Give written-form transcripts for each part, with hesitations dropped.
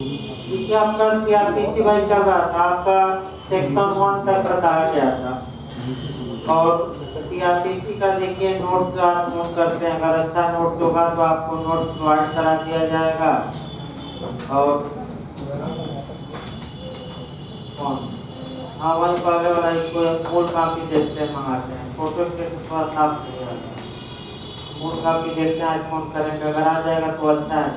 देखिए आपका सीआरपीसी भाई चल रहा था, आपका सेक्शन 1 तक बताया गया था। और सीआरपीसी का देखिए नोट्स आप नोट करते हैं, अगर अच्छा नोट्स होगा तो आपको नोट प्रोवाइड करा दिया जाएगा। और हाँ वही पहले वाला इसको मूल कापी देखते हैं, मंगाते हैं, फोटो के थोड़ा साफ नहीं आता। मूल कापी देखते हैं, आज फोन करेंगे, अगर आ जाएगा तो अच्छा है।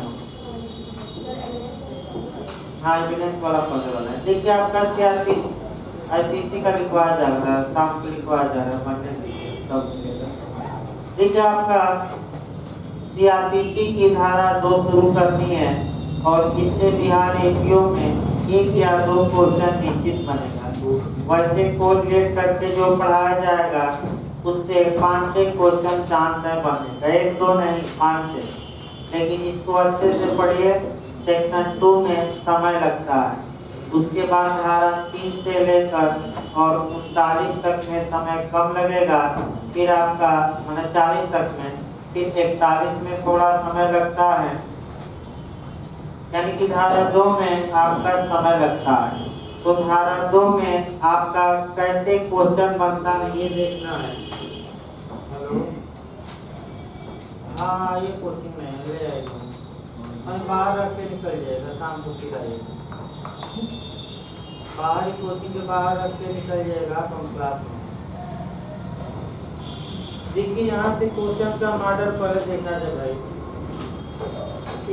हाँ एविडेंस वाला पढ़ने वाला है। देखिए आपका सीआरपीसी आईपीसी का लिखवाया जा रहा है, शाम को लिखवाया जा रहा है, बनने दीजिए तब मिलेगा। देखिए आपका सीआरपीसी की धारा 2 शुरू करनी है और इससे बिहार एपीओ में 1 या 2 क्वेश्चन निश्चित बनेगा। वैसे कोरिलेट करके जो पढ़ाया जाएगा उससे 5-6 क्वेश्चन चांस है बनने का, 1-2 नहीं 5-6। लेकिन इसको अच्छे से पढ़िए, सेक्शन 2 में समय लगता है, उसके बाद धारा 3 से लेकर और 39 तक में समय कम लगेगा, फिर आपका 39 तक में, फिर 41 में थोड़ा समय लगता है, यानी कि धारा 2 में आपका समय लगता है। तो धारा 2 में आपका कैसे क्वेश्चन बनता है ये देखना है। हेलो, हाँ ये कोचिंग में ले आएगा, मैं बाहर रख के निकल जाएगा, शाम को फिर आइएगा, बाहर ही कोचिंग के बाहर रख के निकल जाएगा तो क्लास में। देखिए यहाँ से क्वेश्चन का मॉडल पहले देखा जाए भाई।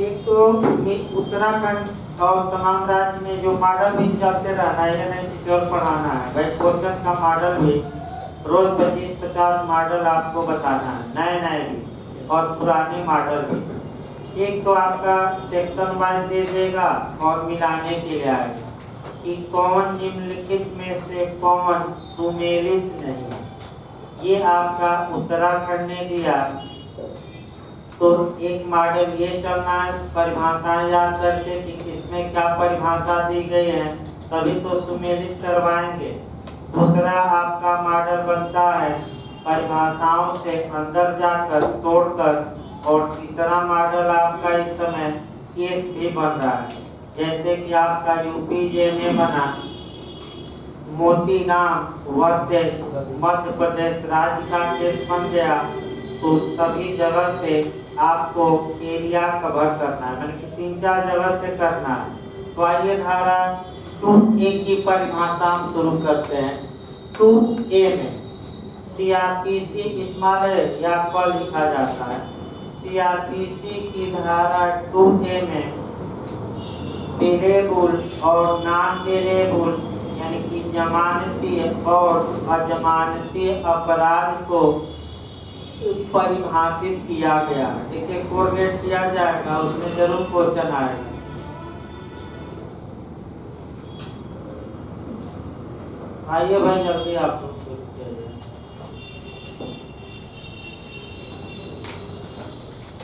एक तो उत्तराखंड और तमाम राज्य में जो मॉडल भी चलते रहना है, ये नहीं कि केवल पढ़ाना है भाई, क्वेश्चन का मॉडल भी रोज 25-50 मॉडल आपको बताना है, नए नए भी और पुराने मॉडल भी। एक तो आपका सेक्शन वाइज दे देगा और मिलाने के लिए आएगा कि कौन निम्नलिखित में से कौन सुमेलित नहीं है, ये आपका उत्तराखंड ने दिया। तो एक मॉडल ये चलना है, परिभाषाएं याद करके कि किसमें क्या परिभाषा दी गई है, तभी तो सुमेलित करवाएंगे। दूसरा आपका मॉडल बनता है परिभाषाओं से अंदर जाकर तोड़कर, और तीसरा मॉडल आपका इस समय केस भी बन रहा है, जैसे कि आपका यूपी में बना मोती नाम वर्सेस मध्य प्रदेश राज्य का केस बन गया। तो सभी जगह से आपको एरिया कवर करना है, मतलब कि 3-4 जगह से करना है। तो आइए धारा 2A की परिभाषा हम शुरू करते हैं। 2A में सीआरपीसी स्मॉल या पर लिखा जाता है। सीआरपीसी की धारा 2A में पेलेबुल और नॉन पेलेबुल यानी कि जमानती और अजमानती अपराध को परिभाषित किया गया। देखिए कोरिलेट किया जाएगा, उसमें जरूर क्वेश्चन आएगा। आइए भाई जल्दी आप लोग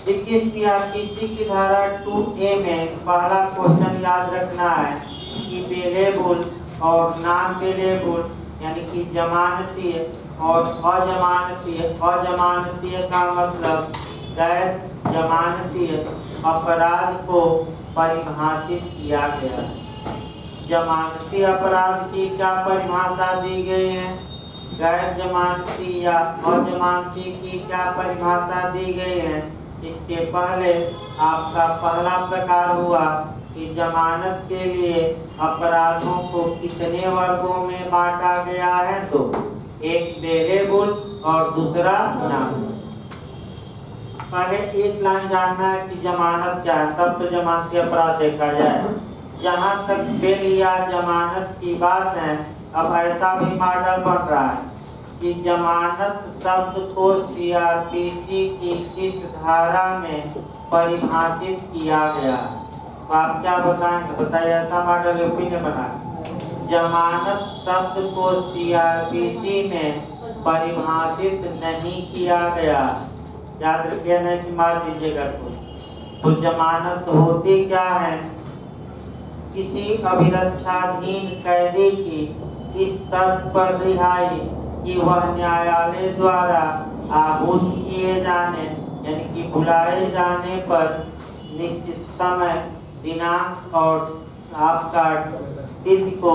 देखिए सीआरपीसी की धारा 2A में पहला क्वेश्चन याद रखना है कि पेलेबुल और नॉन पेलेबुल यानी कि जमानती और अजमानती का मतलब गैर जमानती अपराध को परिभाषित किया गया है। जमानती अपराध की क्या परिभाषा दी गई है, गैर जमानती या अजमानती की क्या परिभाषा दी गई है। इसके पहले आपका पहला प्रकार हुआ कि जमानत के लिए अपराधों को कितने वर्गों में बांटा गया है, तो एक पेलेबुल और दूसरा नाम। पहले एक लाइन जानना है कि जमानत क्या है, तब तो जमानती अपराध देखा जाए। जहाँ तक बेल या जमानत की बात है, अब ऐसा भी मॉडल बन रहा है कि जमानत शब्द को सीआरपीसी की किस धारा में परिभाषित किया गया है। तो आप क्या बताएंगे, बताइए, ऐसा मॉडल यूपी ने बनाया। जमानत शब्द को सीआरपीसी में परिभाषित नहीं किया गया, याद रखिए नहीं कि मार दीजिएगा। तो जमानत होती क्या है, किसी अभिरक्षाधीन कैदी की इस शर्त पर रिहाई कि वह न्यायालय द्वारा आहूत किए जाने यानी कि बुलाए जाने पर निश्चित समय दिनांक और आपका तिथि को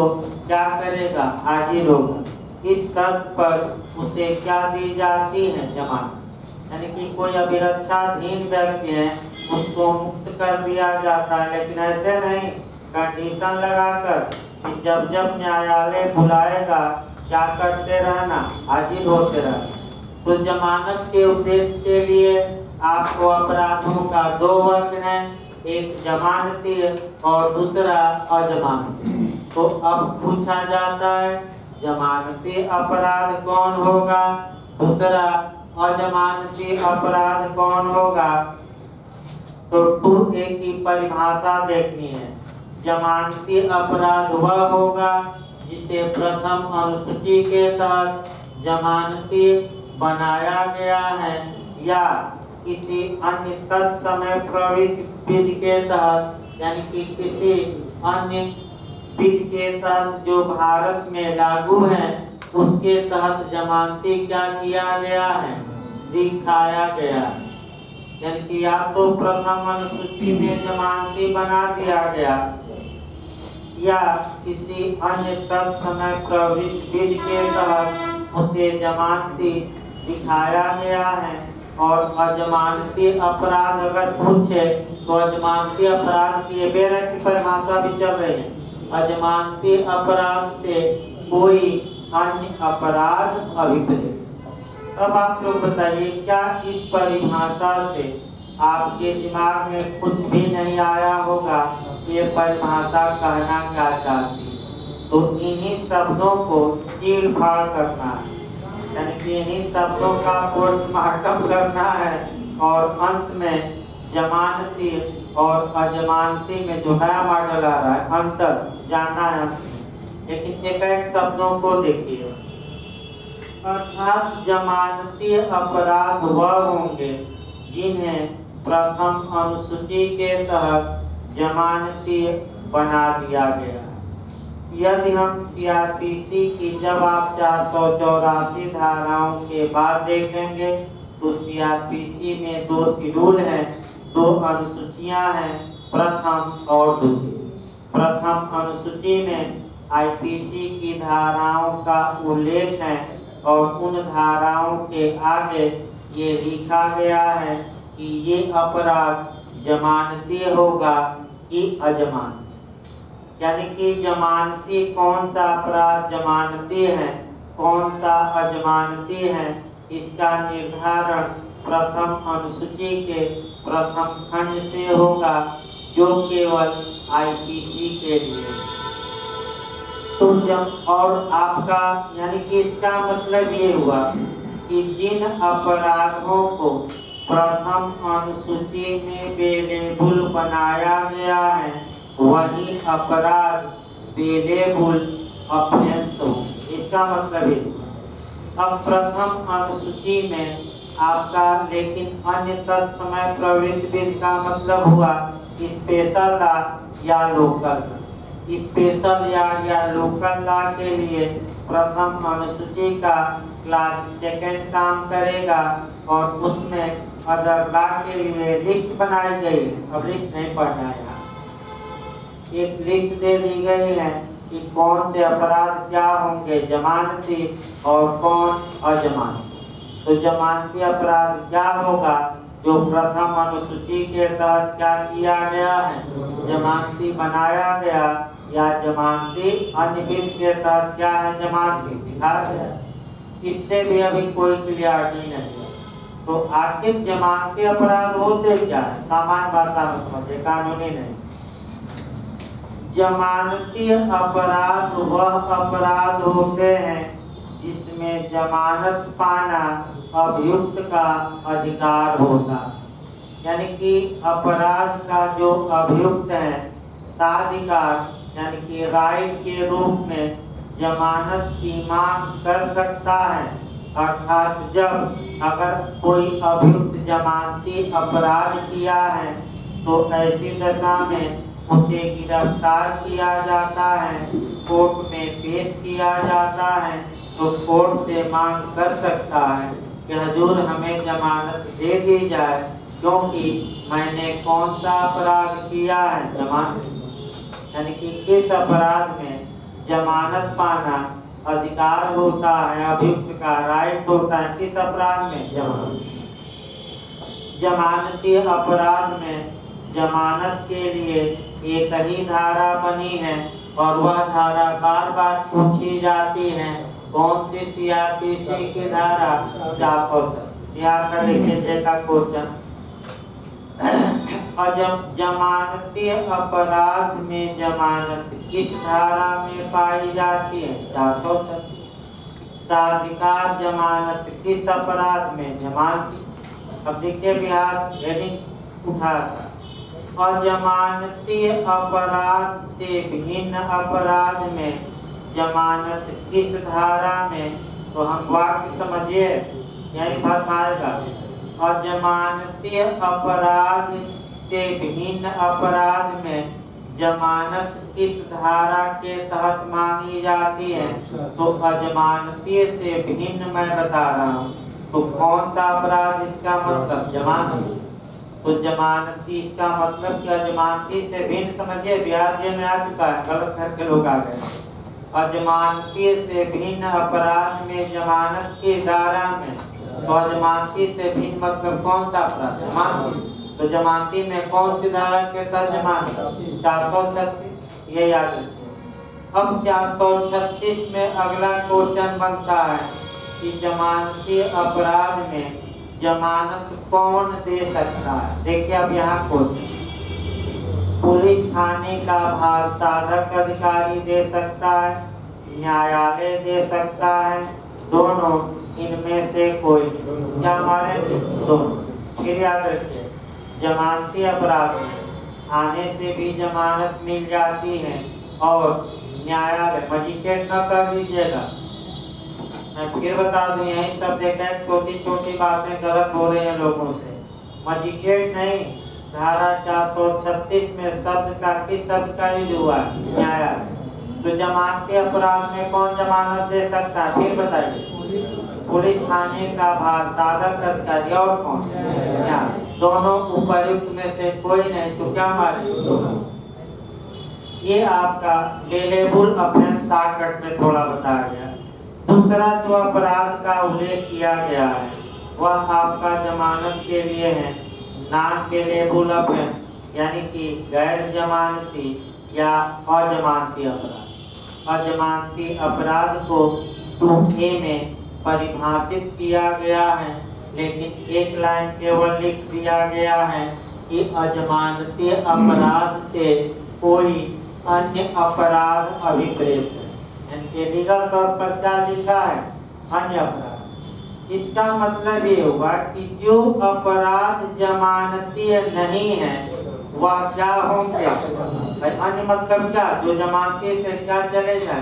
क्या करेगा, हाजिर होगा। इस शर्त पर उसे क्या दी जाती है, जमानत। यानी कि कोई अभिरक्षाधीन व्यक्ति है उसको मुक्त कर दिया जाता है, लेकिन ऐसे नहीं कंडीशन लगाकर कि जब जब न्यायालय बुलाएगा क्या करते रहना, हाजिर होते रहना। तो जमानत के उद्देश्य के लिए आपको अपराधों का दो वर्ग है, एक जमानती और दूसरा अजमानती। तो अब पूछा जाता है जमानती अपराध कौन होगा, दूसरा अजमानती अपराध कौन होगा। तो 2A की परिभाषा देखनी है। जमानती अपराध वह होगा जिसे प्रथम अनुसूची के तहत जमानती बनाया गया है या किसी अन्य तत्समय प्रवृत्ति विधि के तहत, यानी कि किसी अन्य विधि के तहत जो भारत में लागू है उसके तहत जमानती क्या किया गया है, दिखाया गया। यानी कि या तो प्रथम अनुसूची में जमानती बना दिया गया या किसी अन्य तत्समय प्रवृत्ति विधि के तहत उसे जमानती दिखाया गया है। और अजमानती अपराध अगर पूछे तो अजमानती अपराध की बेरंग की परिभाषा भी चल रही है। अजमानती अपराध से कोई अन्य अपराध अभिप्रेत। अब आप लोग बताइए क्या इस परिभाषा से आपके दिमाग में कुछ भी नहीं आया होगा, ये परिभाषा कहना क्या चाहती। तो इन्हीं शब्दों को चीर फाड़ करना है, यानी कि इन्हीं शब्दों का पोस्टमार्टम करना है और अंत में जमानती और अजमानती में जो नया मॉडल आ रहा है अंतर जानना है। लेकिन एक एक शब्दों को देखिए। अर्थात जमानती अपराध वह होंगे जिन्हें प्रथम अनुसूची के तहत जमानती बना दिया गया। यदि हम CRPC की जब आप 484 धाराओं के बाद देखेंगे तो CRPC में 2 शेड्यूल हैं, 2 अनुसूचियां हैं, प्रथम और द्वितीय। प्रथम अनुसूची में IPC की धाराओं का उल्लेख है और उन धाराओं के आगे ये लिखा गया है कि ये अपराध जमानती होगा कि अजमानती। यानी कि जमानती कौन सा अपराध जमानती है, कौन सा अजमानती है, इसका निर्धारण प्रथम अनुसूची के प्रथम खंड से होगा जो केवल IPC के लिए। तो जब और आपका यानी कि इसका मतलब ये हुआ कि जिन अपराधों को प्रथम अनुसूची में बेलेबुल बनाया गया है वही अपराध बेलेबुल ऑफेंस हो। इसका मतलब है अब प्रथम अनुसूची में आपका, लेकिन अन्य तत्समय प्रवृत्ति विधि का मतलब हुआ स्पेशल लॉ या लोकल। स्पेशल या लोकल लॉ के लिए प्रथम अनुसूची का क्लास सेकंड काम करेगा और उसमें अदर लॉ के लिए लिस्ट बनाई गई। अब लिस्ट नहीं पढ़ना है, एक लिस्ट दे दी गई है कि कौन से अपराध क्या होंगे जमानती और कौन अजमानती। तो जमानती अपराध क्या होगा, जो प्रथम अनुसूची के तहत क्या किया गया है, जमानती बनाया गया, या जमानती अन्य विधि के तहत क्या है, जमानती दिखाया गया। इससे भी अभी कोई क्लियरिटी नहीं है। तो आखिर जमानती अपराध होते क्या है, सामान्य भाषा में समझे, कानूनी नहीं। जमानती अपराध वह अपराध होते हैं जिसमें जमानत पाना अभियुक्त का अधिकार होता। यानी कि अपराध का जो अभियुक्त है साधिकार यानी कि राइट के रूप में जमानत की मांग कर सकता है। अर्थात जब अगर कोई अभियुक्त जमानती अपराध किया है तो ऐसी दशा में उसे गिरफ्तार किया जाता है, कोर्ट में पेश किया जाता है, तो कोर्ट से मांग कर सकता है कि हजूर हमें जमानत दे दी जाए, क्योंकि मैंने कौन सा अपराध किया है, जमानत, यानी कि किस अपराध में जमानत पाना अधिकार होता है, अभियुक्त का राइट होता है, किस अपराध में, जमानत। जमानती अपराध में जमानत के लिए एक ही धारा बनी है और वह धारा बार बार पूछी जाती है। कौन सी, सीआरपीसी की धारा 406। यहाँ का लिखिए का क्वेश्चन। और जब जमानती अपराध में जमानत किस धारा में पाई जाती है, 436। साधिकार जमानत किस अपराध में, जमानती। अब देखिए बिहार हेडिंग उठा था। और जमानती अपराध से भिन्न अपराध में जमानत किस धारा में, तो हम वाक्य समझिए, यही बात आएगा। और जमानती अपराध से भिन्न अपराध में जमानत किस धारा के तहत मांगी जाती है, तो अजमानती से भिन्न मैं बता रहा हूँ। तो कौन सा अपराध, इसका मतलब जमानत। तो जमानती इसका मतलब कि अजमानती से भिन्न, समझिए बिहार जेल में आ चुका है, गलत करके लोग आ गए। अजमानती से भिन्न अपराध में जमानत की धारा में, तो अजमानती से भिन्न मतलब कौन सा अपराध, जमानती। तो जमानती में कौन सी धारा के तहत जमानत, 436, ये याद रखिए। अब 436 में अगला क्वेश्चन बनता है कि जमानती अपराध में जमानत कौन दे सकता है। देखिए अब यहाँ क्वेश्चन, पुलिस थाने का भार साधक अधिकारी दे सकता है, न्यायालय दे सकता है, दोनों, इनमें से कोई, क्या हमारे दोनों। फिर याद रखिए, जमानती अपराध में आने से भी जमानत मिल जाती है और न्यायालय, मजिस्ट्रेट न कर दीजिएगा, मैं फिर बता दूं, यही सब देखा है, छोटी छोटी बातें गलत हो रही हैं लोगों से। मजिस्ट्रेट नहीं, धारा 436 में शब्द का किस शब्द का यूज हुआ है, न्यायालय। तो जमानती अपराध में कौन जमानत दे सकता है, फिर बताइए। पुलिस थाने का भार साधक अधिकारी और कौन, दोनों उपर्युक्त में से कोई नहीं, तो क्या हमारे दोनों। ये आपका बेलेबुल ऑफेंस शॉर्टकट में थोड़ा बताया गया। दूसरा जो अपराध का उल्लेख किया गया है वह आपका जमानत के लिए है नॉन बेलेबल ऑफेंस, यानी कि गैर जमानती या अजमानती अपराध। अजमानती अपराध को 2A में परिभाषित किया गया है, लेकिन एक लाइन केवल लिख दिया गया है कि अजमानती अपराध से कोई अन्य अपराध अभिप्रेत है। लीगल तौर पर क्या लिखा है, अन्य अपराध। इसका मतलब ये हुआ कि जो अपराध जमानती नहीं है वह क्या होंगे, अन्य मतलब क्या, जो जमानती से क्या चले जाए।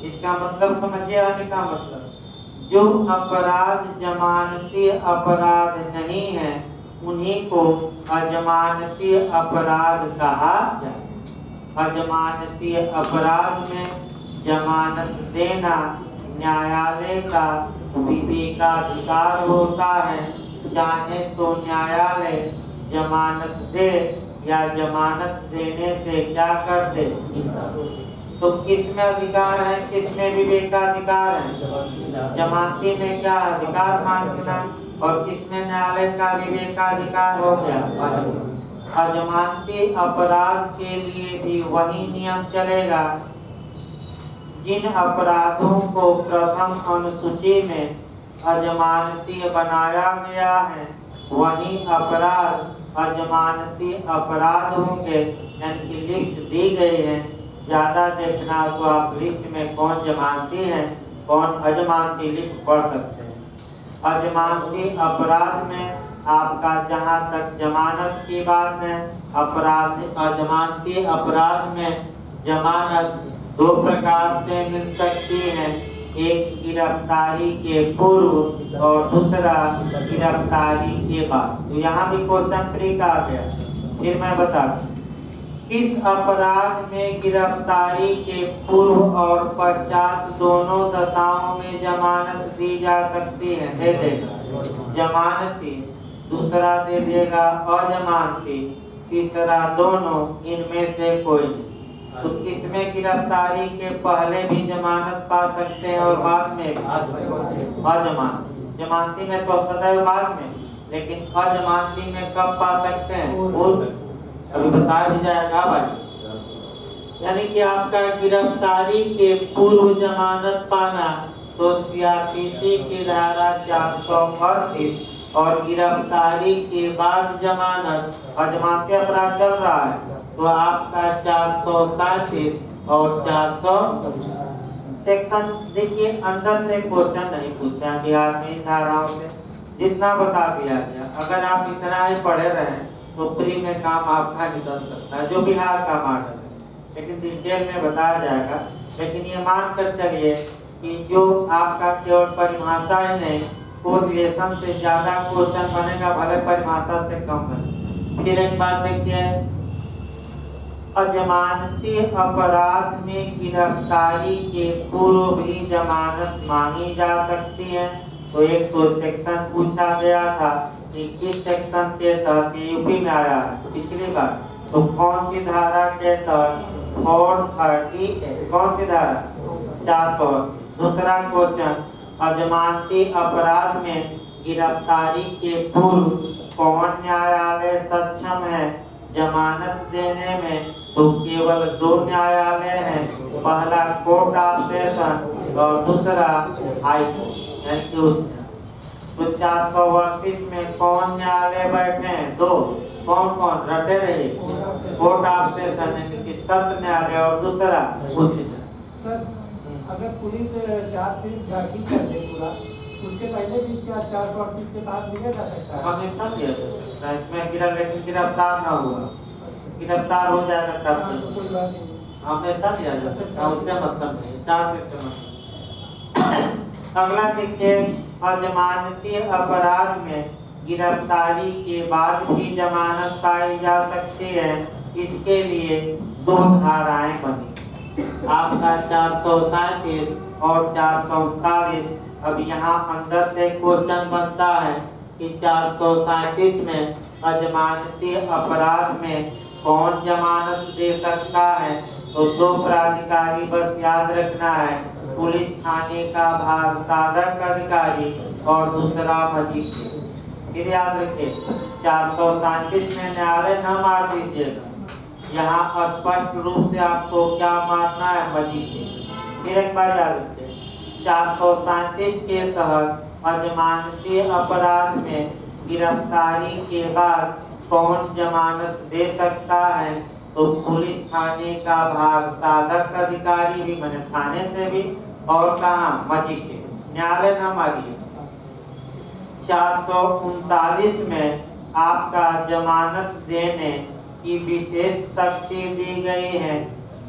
इसका मतलब समझिए, अन्य का मतलब जो अपराध जमानती अपराध नहीं है उन्हीं को अजमानती अपराध कहा जाए। अजमानती अपराध में जमानत देना न्यायालय का विवेकाधिकार होता है, चाहे तो न्यायालय जमानत दे या जमानत देने से क्या कर दे। तो किस में अधिकार है, किस में विवेकाधिकार है, जमानती में क्या अधिकार मांगना, और किस में न्यायालय का विवेकाधिकार हो गया। अजमानती अपराध के लिए भी वही नियम चलेगा। जिन अपराधों को प्रथम अनुसूची में अजमानती बनाया गया है वही अपराध अजमानती अपराध होंगे, यानी कि लिस्ट दी गई है। ज्यादा देखना तो आप लिस्ट में कौन जमानती है कौन अजमानती लिस्ट पढ़ सकते हैं। अजमानती अपराध में आपका जहां तक जमानत की बात है, अपराध अजमानती अपराध में जमानत दो प्रकार से मिल सकती है, एक गिरफ्तारी के पूर्व और दूसरा गिरफ्तारी के बाद। तो यहाँ भी क्वेश्चन फ्री का आ गया, फिर मैं बता दूं किस अपराध में गिरफ्तारी के पूर्व और पश्चात दोनों दशाओं में जमानत दी जा सकती है। दे देगा जमानती दूसरा दे देगा अजमानती, तीसरा दोनों, इनमें से कोई नहीं। तो इसमें गिरफ्तारी के पहले भी जमानत पा सकते हैं और बाद में अजमानती। जमानती में तो सदैव बाद में, लेकिन अजमानती में कब पा सकते हैं वो अभी बता भी जाएगा भाई। यानी कि आपका गिरफ्तारी के पूर्व जमानत पाना तो सीआरपीसी की धारा 438 और गिरफ्तारी के बाद जमानत, अजमानती अपराध चल रहा है तो आपका 437 और 400 सेक्शन। देखिए अंदर से क्वेश्चन नहीं पूछा बिहार में इन धाराओं से, जितना बता दिया गया। अगर आप इतना ही पढ़े रहे तो प्री में काम आपका निकल सकता है, जो बिहार का मॉडल है, लेकिन डिटेल में बताया जाएगा। लेकिन ये मान कर चलिए कि जो आपका केवल परिभाषा ही नहीं, कोरिलेशन से ज्यादा क्वेश्चन बनेगा, भले परिभाषा से कम बने। फिर एक बार देखिए, अजमानती अपराध में गिरफ्तारी के पूर्व भी जमानत मांगी जा सकती है। तो एक तो सेक्शन पूछा गया था कि किस सेक्शन के तहत यूपी में आया है पिछली बार, तो कौन सी धारा के तहत, 430, कौन सी धारा 400। दूसरा क्वेश्चन, अजमानती अपराध में गिरफ्तारी के पूर्व कौन न्यायालय सक्षम है जमानत देने में, तो केवल 2 न्यायालय हैं, पहला कोर्ट ऑफ सेशन और दूसरा हाई कोर्ट यानी कि उच्च न्यायालय। तो 438 में कौन न्यायालय बैठे हैं? 2। कौन कौन? रटे रहिए, कोर्ट ऑफ सेशन यानी कि सत्र न्यायालय और दूसरा उच्च न्यायालय। सर अगर पुलिस चार्जशीट दाखिल कर दे पूरा, उसके पहले भी क्या 438 के तहत लिया जा सकता है? हमेशा लिया जा सकता है, इसमें गिरफ्तार ना हुआ, गिरफ्तार हो जाएगा तब से कोई बात नहीं, हमेशा लिया जा सकता है, उससे मतलब नहीं, 4 से मतलब। अगला देखिए, अजमानती अपराध में गिरफ्तारी के बाद भी जमानत पाई जा सकती है। इसके लिए 2 धाराएं बनी, आपका 437 और 439। अब यहाँ अंदर से क्वेश्चन बनता है कि 437 में अजमानती अपराध में कौन जमानत दे सकता है। तो 2 प्राधिकारी बस याद रखना है, पुलिस थाने का भार साधक अधिकारी और दूसरा मजिस्ट्रेट। फिर याद रखिए 437 में न्यायालय न मार दीजिएगा, यहाँ स्पष्ट रूप से आपको क्या मारना है, मजिस्ट्रेट। फिर एक बार याद रखिए, 437 के तहत अजमानती अपराध में गिरफ्तारी के बाद कौन जमानत दे सकता है। तो पुलिस थाने का भार साधक अधिकारी भी, मैंने थाने से भी, और कहाँ, मजिस्ट्रेट, न्यायालय न मारिए। 439 में आपका जमानत देने की विशेष शक्ति दी गई है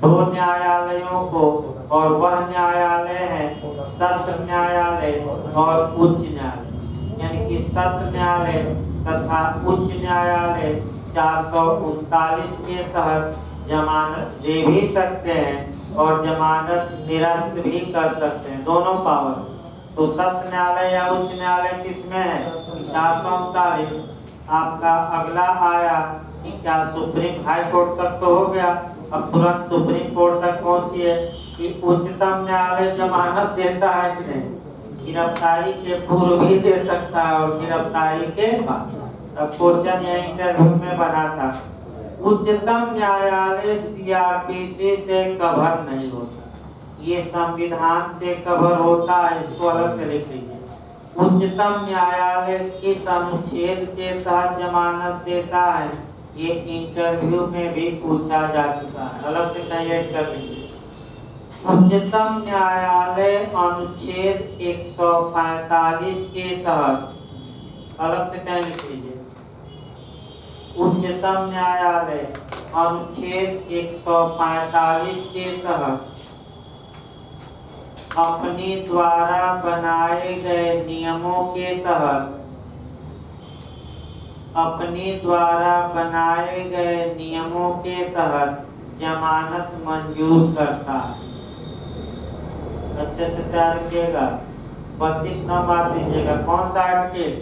2 न्यायालयों को, और वह न्यायालय है सत्र न्यायालय और उच्च न्यायालय। यानी कि सत्र न्यायालय तथा उच्च न्यायालय 439 के तहत जमानत दे भी सकते हैं और जमानत निरस्त भी कर सकते हैं, दोनों पावर। तो सत्र न्यायालय या उच्च न्यायालय किसमें है? 439। आपका अगला आया कि क्या सुप्रीम हाई कोर्ट तक तो हो गया, अब तुरंत सुप्रीम कोर्ट तक पहुंचिए कि उच्चतम न्यायालय जमानत देता है कि नहीं। गिरफ्तारी के पूर्व भी दे सकता है और गिरफ्तारी के बाद। अब क्वेश्चन यह इंटरव्यू में बना था, उच्चतम न्यायालय सीआरपीसी से कवर नहीं होता, ये संविधान से कवर होता है, इसको अलग से लिख लीजिए। उच्चतम न्यायालय किस अनुच्छेद के तहत जमानत देता है, ये इंटरव्यू में भी पूछा जा चुका है, अलग से कहीं कर लीजिए। उच्चतम न्यायालय अनुच्छेद 145 के तहत, अलग से कहीं लिख लीजिए। उच्चतम न्यायालय अनुच्छेद 145 के तहत अपने द्वारा बनाए गए नियमों के तहत, अपने द्वारा बनाए गए नियमों के तहत जमानत मंजूर करता है। अच्छे से तैयार कीजिएगा, 32 न मार दीजिएगा। कौन सा आर्टिकल?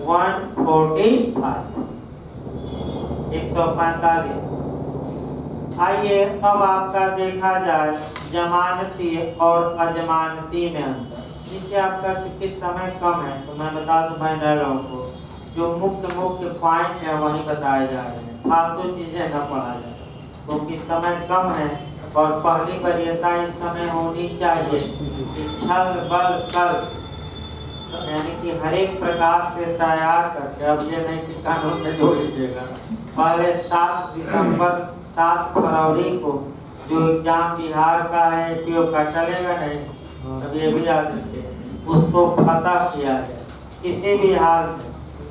145। आइए अब आपका देखा जाए जमानती और अजमानती में अंतर। देखिए आपका चूंकि समय कम है तो मैं बता दूं भाई डायलॉग को, जो मुख्य पॉइंट है वही बताए जा रहे हैं, फालतू चीजें न पढ़ा जाए क्योंकि समय कम है। और पहली वरीयता इस समय होनी चाहिए कि छल बल कर, यानी कि हर एक प्रकार से तैयार करके, अब ये नहीं कि कानून में जोड़ लीजिएगा, पहले 7 फरवरी को जो एग्जाम बिहार का है एपीओ का चलेगा नहीं, अब ये भी याद रखिए, उसको फतह किया जाए किसी भी हाल में।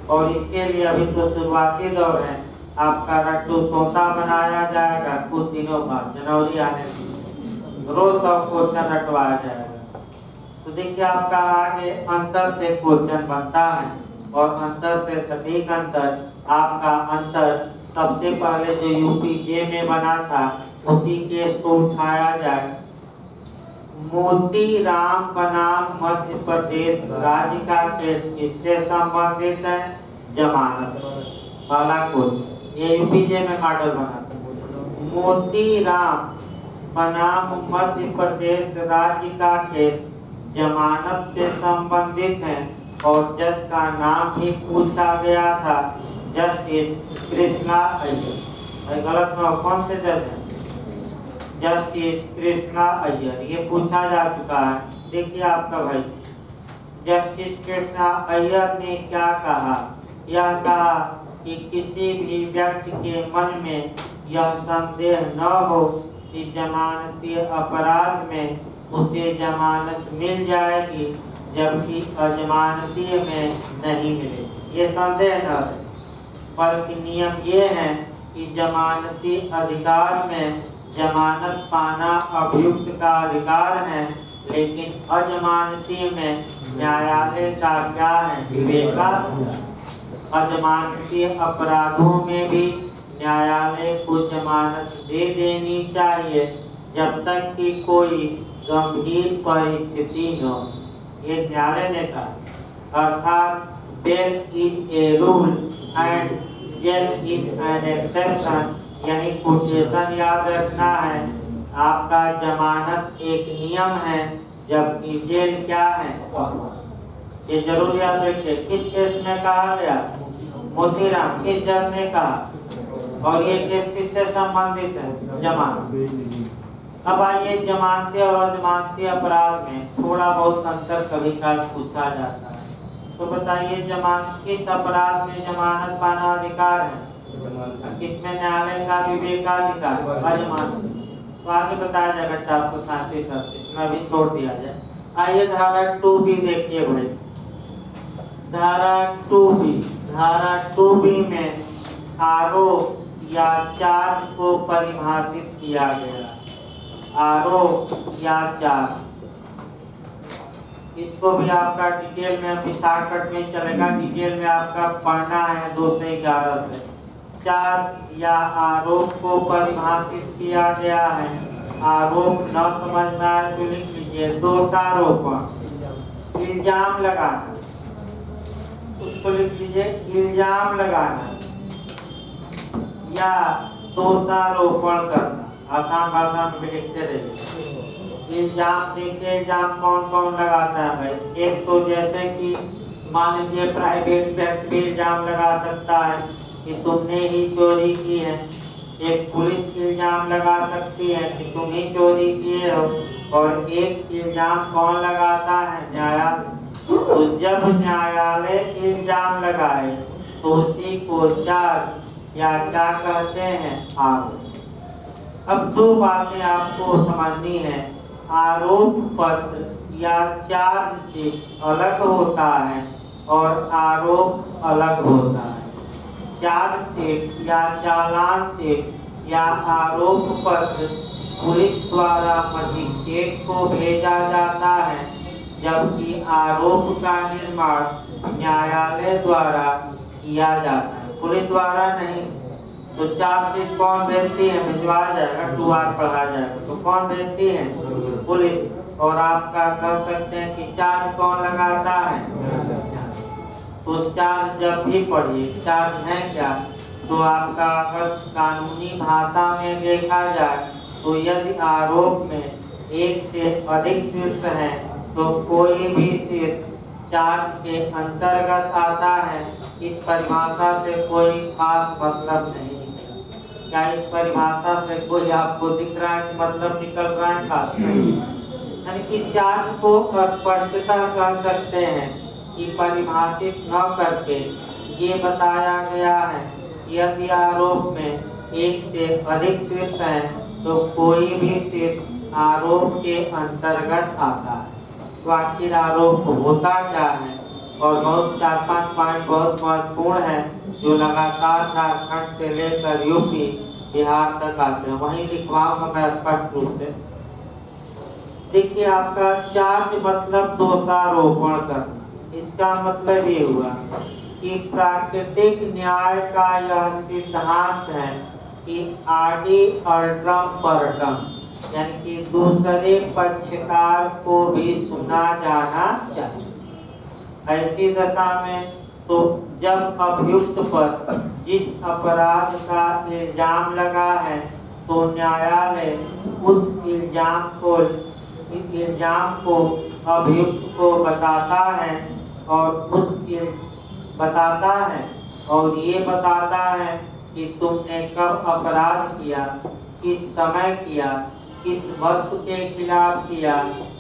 और इसके लिए अभी तो शुरुआती दौर है, आपका रट्टू तोता बनाया जाएगा कुछ दिनों बाद, जनवरी आने की रोज सब क्वेश्चन रटवाया जाएगा। तो देखिए आपका आगे अंतर से क्वेश्चन बनता है और अंतर से सटीक अंतर, आपका अंतर सबसे पहले जो यूपीजे में बना था उसी केस को उठाया जाए। मोती राम बनाम मध्य प्रदेश राज्य का केस किससे संबंधित है? जमानत। पहला क्वेश्चन ये यूपीजे में मॉडल बना था। मोती राम बनाम मध्य प्रदेश राज्य का केस जमानत से संबंधित है और जज का नाम भी पूछा गया था, जस्टिस कृष्णा अय्यर। गलत ना, कौन से जज है? जस्टिस कृष्णा अय्यर, ये पूछा जा चुका है। देखिए आपका भाई जस्टिस कृष्णा अय्यर ने क्या कहा? यह कहा कि किसी भी व्यक्ति के मन में यह संदेह न हो कि जमानती अपराध में उसे जमानत मिल जाएगी जबकि अजमानती में नहीं मिलेगी, ये संदेह न है। बल्कि नियम ये है कि जमानती अधिकार में जमानत पाना अभियुक्त का अधिकार है, लेकिन अजमानती में न्यायालय का क्या है? विवेक। अजमानती अपराधों में भी न्यायालय को जमानत दे देनी चाहिए जब तक कि कोई गंभीर परिस्थिति न हो, ये न्यायालय ने कहा। अर्थात bail is a rule and jail is an exception, यानी कोटेशन याद रखना है। आपका जमानत एक नियम है जबकि जेल क्या है? ये जरूर याद रखिए। किस केस में कहा गया? मोतीराम। किस जज ने कहा? और ये केस किससे संबंधित है? जमानत। अब आइए जमानती और अजमानती अपराध में थोड़ा बहुत अंतर कभी काल पूछा जाता है, तो बताइए जमानत किस अपराध में जमानत पाना अधिकार है? किसमें न्यायालय का विवेकाधिकार? अजमानत। तो आगे बताया जाएगा 437 इसमें अभी छोड़ दिया जाए। आइए धारा 2B देखिए भाई, धारा 2B में आरोप या चार्ज को परिभाषित किया गया। आरोप या चार्ज, इसको भी आपका डिटेल में अभी शॉर्टकट में चलेगा, डिटेल में आपका पढ़ना है 2 से 11 से। चार्ज या आरोप को परिभाषित किया गया है। आरोप न समझना है तो लिख लीजिए दोषारोपण, इल्जाम लगाना, उसको लिख लीजिए इल्जाम लगाना या दोषारोपण करना, आसान भाषा में लिखते रहिए। इल्जाम देखिए इल्जाम कौन कौन लगाता है भाई। एक तो जैसे कि मान लीजिए प्राइवेट व्यक्ति इल्जाम लगा सकता है कि तुमने ही चोरी की है। एक पुलिस इल्जाम लगा सकती है कि तुम ही चोरी किए हो। और एक इल्जाम कौन लगाता है? न्यायालय। तो जब न्यायालय इल्जाम लगाए तो उसी को चार्ज या क्या कहते हैं? आरोप। अब 2 बातें आपको समझनी है। आरोप पत्र या चार्ज शीट अलग होता है और आरोप अलग होता है। चार्ज शीट या चालान शीट या आरोप पत्र पुलिस द्वारा मजिस्ट्रेट को भेजा जाता है, जबकि आरोप का निर्माण न्यायालय द्वारा किया जाता है, पुलिस द्वारा नहीं। तो चार्ज शीट कौन भेजती है? भिजवाया जाएगा, 2 बार पढ़ा जाएगा। तो कौन भेजती है? पुलिस। और आपका कह सकते हैं कि चार्ज कौन लगाता है? तो चार्ज जब भी पढ़िए, चार्ज है क्या, तो आपका अगर कानूनी भाषा में देखा जाए तो यदि आरोप में एक से अधिक शीर्ष हैं तो कोई भी शीर्ष चार्ज के अंतर्गत आता है। इस परिभाषा से कोई खास मतलब नहीं निकला। क्या इस परिभाषा से कोई आपको दिख रहा है कि मतलब निकल रहा है खास? यानी कि चार्ज को स्पष्टता कह सकते हैं कि परिभाषित न करके ये बताया गया है यदि आरोप में एक से अधिक शीर्ष हैं तो कोई भी शीर्ष आरोप के अंतर्गत आता है। तो आखिर आरोप होता क्या है? और बहुत 4-5 पॉइंट बहुत महत्वपूर्ण है जो लगातार झारखंड से लेकर यूपी बिहार तक आते हैं, वहीं लिखवाऊंगा मैं स्पष्ट रूप से। देखिए, आपका चार्ज मतलब दोषारोपण करना। इसका मतलब ये हुआ कि प्राकृतिक न्याय का यह सिद्धांत है कि आडि अल्ट्रम परटम, यानी कि दूसरे पक्षकार को भी सुना जाना चाहिए। ऐसी दशा में तो जब अभियुक्त पर जिस अपराध का इल्जाम लगा है तो न्यायालय उस इल्जाम को अभियुक्त को बताता है और ये बताता है कि तुमने कब अपराध किया, किस समय किया, किस वस्तु के खिलाफ किया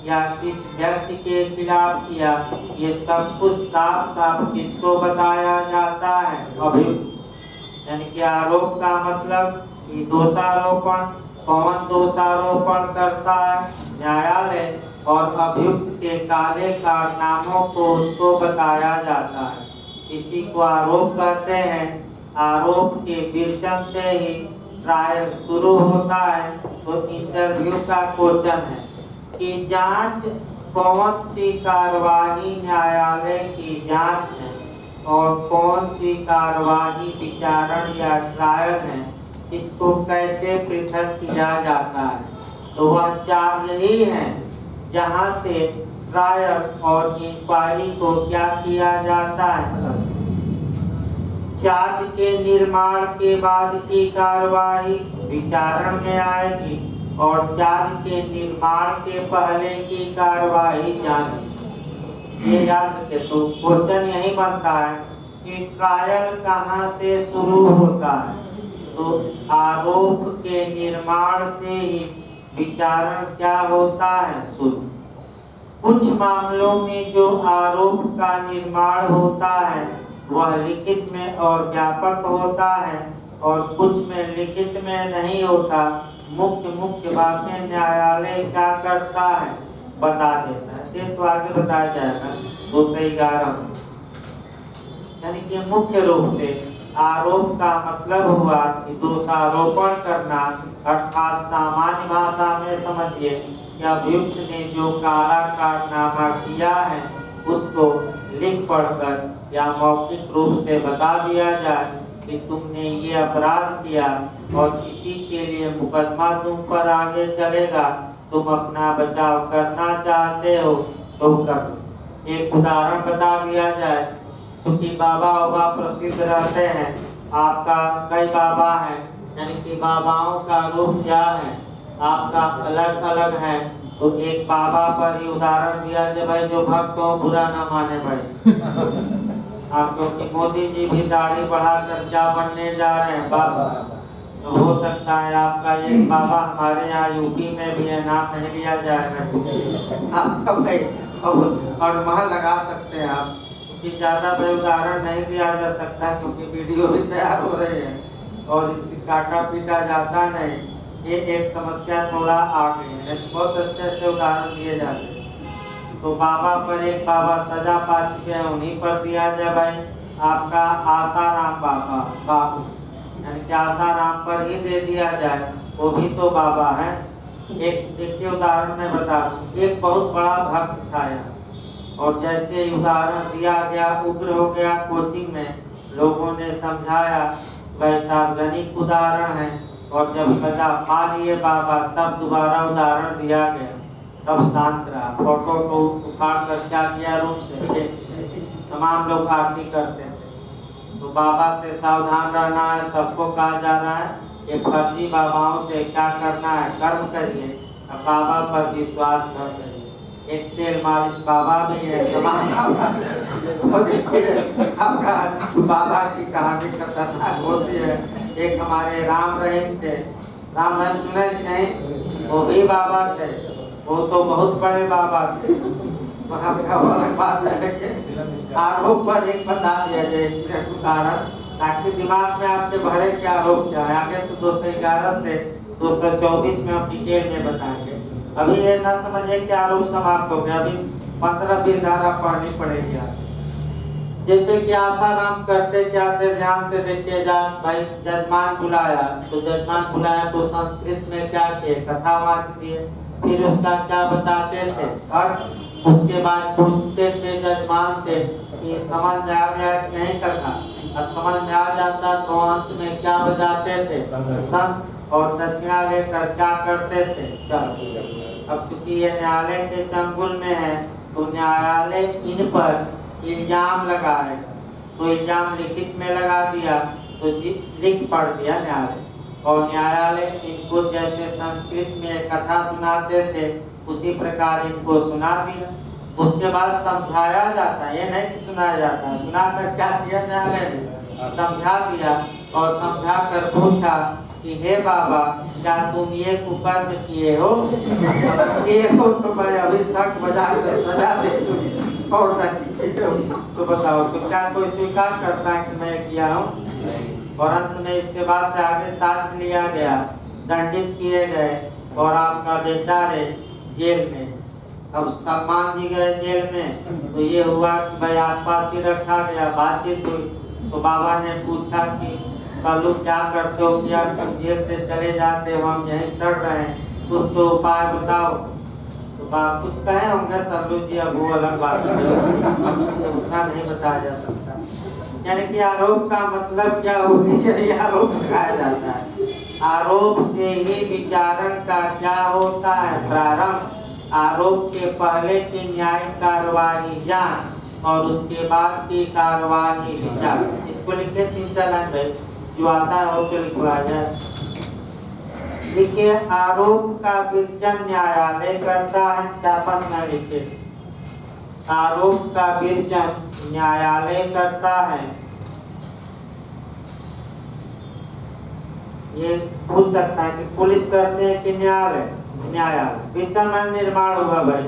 या किस व्यक्ति के खिलाफ किया। ये सब कुछ साफ साफ किसको बताया जाता है? अभियुक्त। यानी कि आरोप का मतलब कि दोषारोपण, कौन दोषारोपण करता है? न्यायालय। और अभियुक्त के काले कारनामों को उसको बताया जाता है। इसी को आरोप कहते हैं। आरोप के विवेचन से ही ट्रायल शुरू होता है। तो इंटरव्यू का क्वेश्चन है कि जांच कौन सी कार्यवाही न्यायालय की जांच है और कौन सी कार्यवाही विचारण या ट्रायल है, इसको कैसे पृथक किया जाता है? तो वह चार्ज ही है जहां से ट्रायल और इंक्वायरी को क्या किया जाता है? चार्ज के निर्माण के बाद की कार्यवाही विचारण में आएगी और चार्ज के निर्माण के पहले की कार्यवाही जांच। ये याद रखें। तो क्वेश्चन यही बनता है कि ट्रायल कहां से शुरू होता है? तो आरोप के निर्माण से ही विचारण क्या होता है? शुरू। कुछ मामलों में जो आरोप का निर्माण होता है वह लिखित में और व्यापक होता है और कुछ में लिखित में नहीं होता। मुख्य बातें न्यायालय क्या करता है? बता देता है। ये तो आगे बताया जाएगा 211 में। यानी कि मुख्य रूप से आरोप का मतलब हुआ कि दोषारोपण करना, अर्थात सामान्य भाषा में समझिए कि अभियुक्त ने जो काला कारनामा किया है उसको लिख पढ़कर या मौखिक रूप से बता दिया जाए कि तुमने ये अपराध किया और इसी के लिए मुकदमा तुम पर आगे चलेगा, तुम अपना बचाव करना चाहते हो तो कर। एक उदाहरण बता दिया जाए, क्योंकि बाबा प्रसिद्ध रहते हैं। आपका कई बाबा हैं, यानी कि बाबाओं का रूप क्या है आपका अलग अलग है। तो एक बाबा पर ही उदाहरण दिया जाए भाई, जो भक्त हो बुरा ना माने भाई। आप क्योंकि मोदी जी भी दाढ़ी बढ़ाकर क्या बनने जा रहे हैं? बाबा। तो हो सकता है आपका ये बाबा हमारे यहाँ यूपी में भी है, नाम नहीं लिया जाएगा आपका भाई, और वहाँ लगा सकते हैं आप, क्योंकि ज्यादा भाई उदाहरण नहीं दिया जा सकता क्योंकि वीडियो भी तैयार हो रहे हैं और इससे काटा पीटा जाता नहीं। ये एक समस्या थोड़ा आ गई है, बहुत अच्छे उदाहरण दिए जाते हैं। तो बाबा पर एक बाबा सजा पा चुके हैं, उन्हीं पर दिया जाए भाई आपका आसाराम बाबू, यानी कि आसाराम पर ही दे दिया जाए, वो भी तो बाबा है। एक देखिए उदाहरण मैं बता दूं, एक बहुत बड़ा भक्त था यहाँ, और जैसे उदाहरण दिया गया उग्र हो गया। कोचिंग में लोगों ने समझाया भाई सार्वजनिक उदाहरण है, और जब सजा पा लिए बाबा तब दोबारा उदाहरण दिया गया, तब शांत रहा। फोटो को उखाड़ कर क्या किया रूम से तमाम लोग आरती करते थे। तो बाबा से सावधान रहना है, सबको कहा जा रहा है ये फर्जी बाबाओं से क्या करना है, कर्म करिए, अब बाबा पर विश्वास न करिए। एक तेल मालिश बाबा भी है, तमाम तो देखिए आपका बाबा की कहानी खतरनाक होती है। एक हमारे राम रहीम थे, राम रहीम सुने कि नहीं, वो भी बाबा थे, वो तो बहुत बड़े बाबा थे। बात है कि आरोप पर एक बता दिया जाए इसमें उदाहरण, ताकि दिमाग में आपके भरे क्या आरोप क्या है। आगे तो 211 से 224 में हम डिटेल में बताएंगे। अभी ये ना समझिए कि आरोप समाप्त हो गया, अभी 15-20 धारा पढ़नी पड़ेगी आपको। जैसे कि आसाराम करते क्या थे, ध्यान से देखिए भाई, जजमान बुलाया तो तो संस्कृत में क्या किए, कथा वाच दिए, फिर उसका क्या बताते थे और उसके बाद पूछते थे जजमान से कि समझ में आ गया कि नहीं कथा, और समझ में आ जाता तो अंत में क्या बजाते थे, संत, और दक्षिणा लेकर क्या करते थे, चलो। अब चूंकि ये न्यायालय के चंगुल में है तो न्यायालय इन पर इल्जाम लगाए, तो इल्जाम लिखित में लगा दिया, तो लिख पढ़ दिया न्यायालय, और न्यायालय इनको जैसे संस्कृत में कथा सुनाते थे उसी प्रकार इनको सुना दिया। उसके बाद समझाया जाता है, ये नहीं कि सुनाया जाता है, सुनाकर क्या किया न्यायालय ने, समझा दिया, और समझा कर पूछा कि हे बाबा क्या तुम ये कुकर्म किए हो, किए हो तो मैं अभी शक बजा कर सजा दे दूंगी, और नहीं तो बताओ तो क्या कोई स्वीकार करता है कि मैं किया हूँ। और अंत में इसके बाद से आगे साक्ष्य लिया गया, दंडित किए गए, और आपका बेचारे जेल में। अब सम्मान दी गए जेल में, तो ये हुआ कि भाई आसपास ही रखा गया, बातचीत हुई, तो बाबा ने पूछा कि सब लोग क्या करते हो, क्या तुम जेल से चले जाते हो, हम यहीं सड़ रहे हैं, कुछ तो उपाय बताओ। तो बाप कुछ कहे होंगे सरलू जी, अब वो अलग बात है, उतना नहीं बताया जा सकता। यानी कि आरोप का मतलब क्या होती है, आरोप लगाया जाता है। आरोप से ही विचारण का क्या होता है, प्रारंभ। आरोप के पहले की न्यायिक कार्यवाही जांच, और उसके बाद की कार्यवाही विचार। इसको लिखे 3-4 लाइन भाई, जो आता है वो तो लिखवाया जाए। देखिए आरोप का विवेचन न्यायालय करता है, 4-5 में लिखे, आरोप का विवेचन न्यायालय करता है। ये पूछ सकता है कि पुलिस करते हैं कि न्यायालय, न्यायालय। विवेचन में निर्माण हुआ भाई,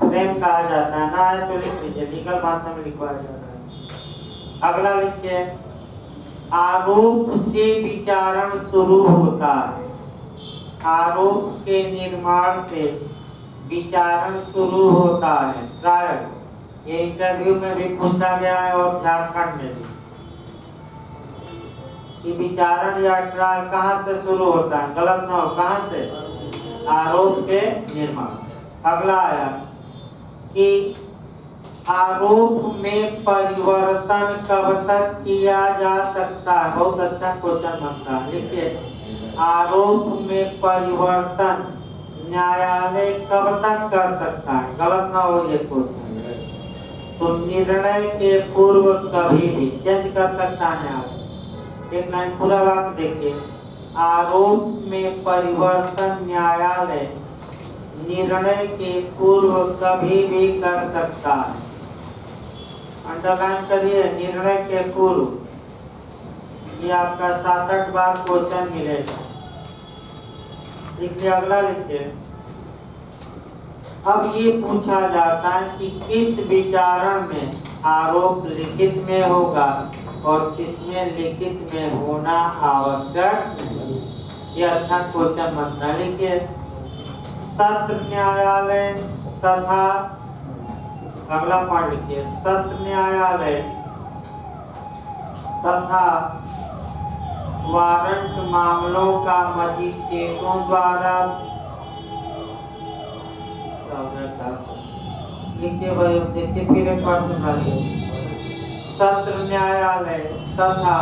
प्रेम कहा जाता है ना, है तो लिख लीजिए, लीगल भाषा में लिखवाया जाता है। अगला लिखिए, आरोप से विचारण शुरू होता है। आरोप के निर्माण से विचारण शुरू होता है। ट्रायल, ये इंटरव्यू में भी पूछा गया है और झारखंड में भी, कि विचारण या ट्रायल कहाँ से शुरू होता है, गलत ना हो, कहाँ से, आरोप के निर्माण। अगला आया कि आरोप में परिवर्तन कब तक किया जा सकता है, बहुत अच्छा क्वेश्चन बनता है। देखिए आरोप में परिवर्तन न्यायालय कब तक कर सकता है, गलत ना हो ये क्वेश्चन, तो निर्णय के पूर्व कभी भी चेंज कर सकता है न्यायालय। एक लाइन पूरा वाक्य देखिए, आरोप में परिवर्तन न्यायालय निर्णय के पूर्व कभी भी कर सकता है। अंडरलाइन करिए, निर्णय के पूर्व, ये आपका 7-8 बार क्वेश्चन मिलेगा। लिखिए, अगला लिखिए। अब ये पूछा जाता है कि किस विचारण में आरोप लिखित में होगा और किसमें लिखित में होना आवश्यक नहीं। ये अच्छा क्वेश्चन बनता है। लिखिए, सत्र न्यायालय तथा, अगला पॉइंट लिखिए, सत्र न्यायालय तथा वारंट मामलों का मजिस्ट्रेटों द्वारा, लिखिए भाई, देखिए फिर एक बार सुनिए, सत्र न्यायालय तथा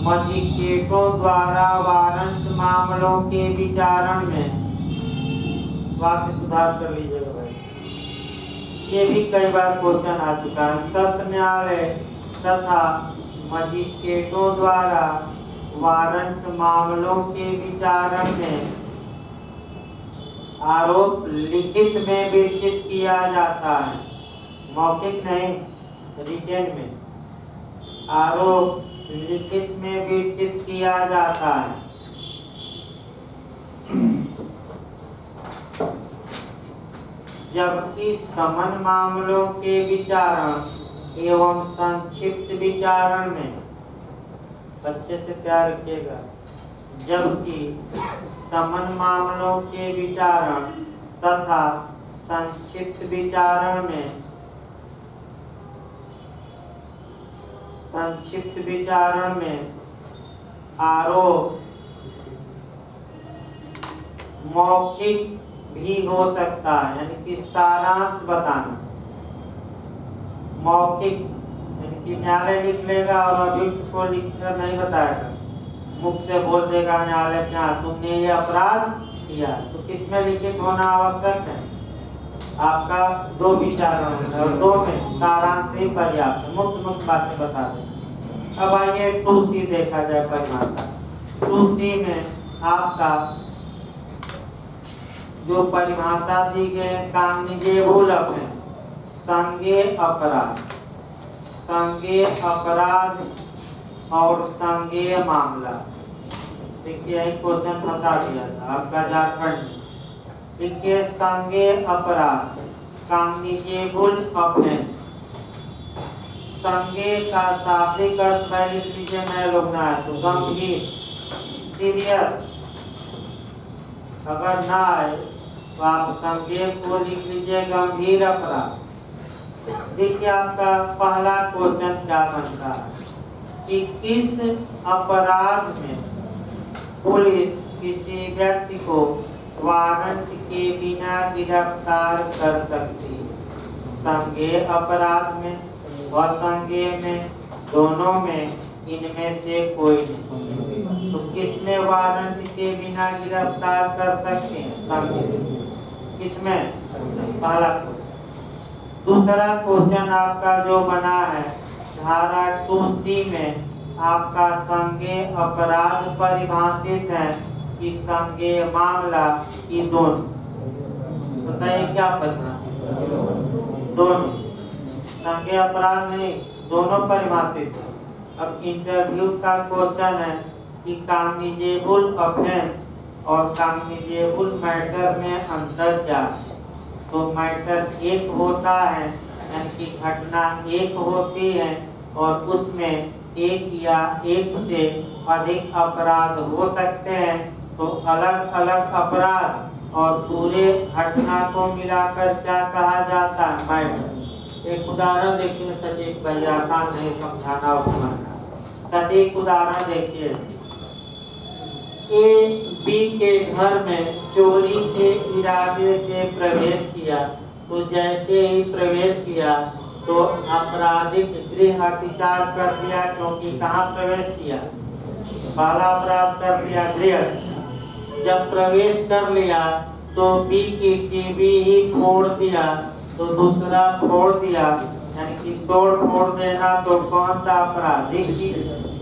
मजिस्ट्रेटों द्वारा वारंट मामलों के विचारण में, वाक्य सुधार कर लीजिएगा भाई, ये भी कई बार क्वेश्चन आ चुका है। सत्र न्यायालय तथा मजिस्ट्रेटों द्वारा वारंट मामलों के विचारण में आरोप लिखित में विरचित किया जाता है, मौखिक नहीं, रिटेन में। आरोप लिखित में विरचित किया जाता है। जबकि समन मामलों के विचारण एवं संक्षिप्त विचारण में, अच्छे से तैयार रखिएगा, जबकि समन मामलों के विचारण तथा संक्षिप्त विचारण में आरोप मौखिक भी हो सकता है, यानी कि सारांश बताना। मौखिक यानी कि न्यायालय लिख लेगा और अभियुक्त को लिखकर नहीं बताएगा, मुख से बोल देगा न्यायालय क्या तुमने ये अपराध किया, तो किसमें लिखित होना आवश्यक है? आपका 2 विचारण है और 2 में सारांश ही पर्याप्त, मुख्य बातें बता दें। अब आइए 2C देखा जाए परिभाषा। 2C में आपका जो परिभाषा दी गई है, कॉग्निजेबल ऑफेंस, संज्ञेय अपराध, संज्ञेय अपराध और संज्ञेय मामला। देखिए यही क्वेश्चन फंसा दिया था आपका झारखंड में। देखिए संज्ञेय अपराध, कॉग्निजेबल ऑफेंस, संज्ञेय का शाब्दिक अर्थ पहले लिख लीजिए, मैं लोग ना है तो गंभीर, सीरियस। अगर ना आए तो आप संज्ञेय को लिख लीजिए गंभीर अपराध। देखिए आपका पहला क्वेश्चन क्या बनता है कि किस अपराध में पुलिस किसी व्यक्ति को वारंट के बिना गिरफ्तार कर सकती है? संज्ञेय अपराध में, असंज्ञेय में, दोनों में, इनमें से कोई नहीं। तो किसमें वारंट के बिना गिरफ्तार कर सकते हैं? संज्ञेय। किसमें? पहला क्वेश्चन। दूसरा क्वेश्चन आपका जो बना है धारा 2C में आपका संज्ञेय अपराध परिभाषित है कि संज्ञेय मामला की दोनों। बताइए क्या परिभाषित? दोनों। संज्ञेय अपराध नहीं, दोनों परिभाषित है। अब इंटरव्यू का क्वेश्चन है कि कॉग्निजेबल ऑफेंस और कॉग्निजेबल मैटर में अंतर क्या है? तो मैटर एक होता है, यानी कि घटना एक होती है और उसमें एक या एक से अधिक अपराध हो सकते हैं, तो अलग अलग अपराध और पूरे घटना को मिलाकर क्या कहा जाता है? मैटर। एक उदाहरण देखिए सटीक भाई, आसान नहीं समझाना और समझना। सटीक उदाहरण देखिए, ए बी के घर में चोरी के इरादे से प्रवेश किया, तो जैसे ही प्रवेश किया तो आपराधिक गृह अतिचार कर दिया, क्योंकि कहाँ प्रवेश किया? पहला अपराध कर दिया गृह। जब प्रवेश कर लिया तो बी की टीवी ही फोड़ दिया, तो दूसरा फोड़ दिया, यानी कि तोड़ फोड़ देना, तो कौन सा अपराधिक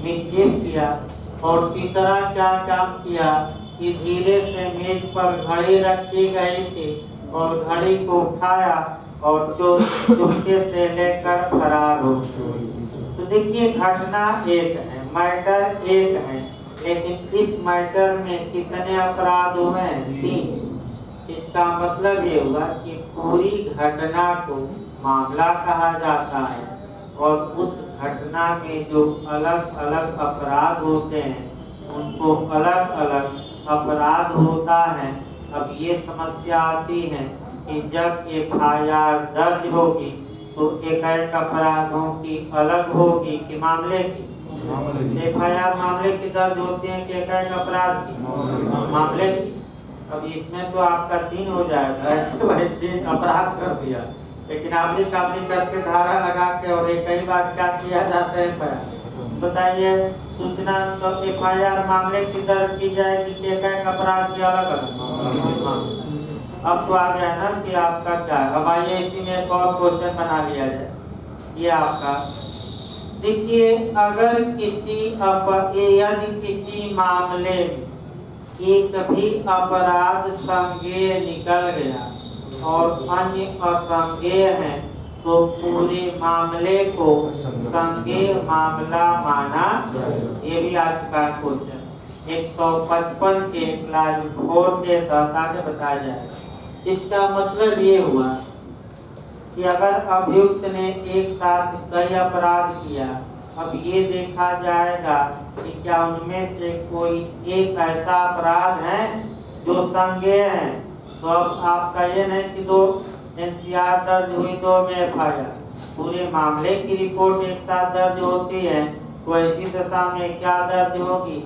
मिसचिफ किया। और तीसरा क्या काम किया कि धीरे से मेज पर घड़ी रखी गई थी और घड़ी को उठाया और चुपके से लेकर फरार हो गया। तो देखिए घटना एक है, मैटर एक है, लेकिन इस मैटर में कितने अपराध हुए हैं? 3। इसका मतलब ये हुआ कि पूरी घटना को मामला कहा जाता है और उस घटना में जो अलग अलग अपराध होते हैं उनको अलग अलग अपराध होता है। अब ये समस्या आती है कि जब FIR दर्ज होगी तो एक एक अपराधों की अलग होगी कि मामले की? FIR मामले की दर्ज होती है कि एक एक अपराध की? मामले की। अब इसमें तो आपका 3 हो जाएगा, ऐसे भाई 3 अपराध कर दिया, लेकिन आपने करके धारा लगा के और एक ही बात क्या किया जाता है? बताइए, सूचना तो FIR मामले की दर्ज की जाएगी कि एक एक अपराध की अलग अलग? अब तो आ गया ना कि आपका क्या है। अब आइए इसी में एक और क्वेश्चन बना लिया जाए। ये आपका देखिए, अगर यदि किसी मामले में एक भी अपराध संज्ञेय निकल गया और अन्य असंज्ञेय है तो पूरे मामले को संज्ञेय मामला माना। ये भी आज का क्वेश्चन 155 के क्लास 4 के तहत आगे बताया जाएगा। इसका मतलब ये हुआ कि अगर अभियुक्त ने एक साथ कई अपराध किया, अब ये देखा जाएगा कि क्या उनमें से कोई एक ऐसा अपराध है जो संज्ञेय है। तो अब आपका ये नहीं कि 2 NCR दर्ज हुई 2 में FIR, पूरे मामले की रिपोर्ट एक साथ दर्ज होती है, तो ऐसी दशा में क्या दर्ज होगी,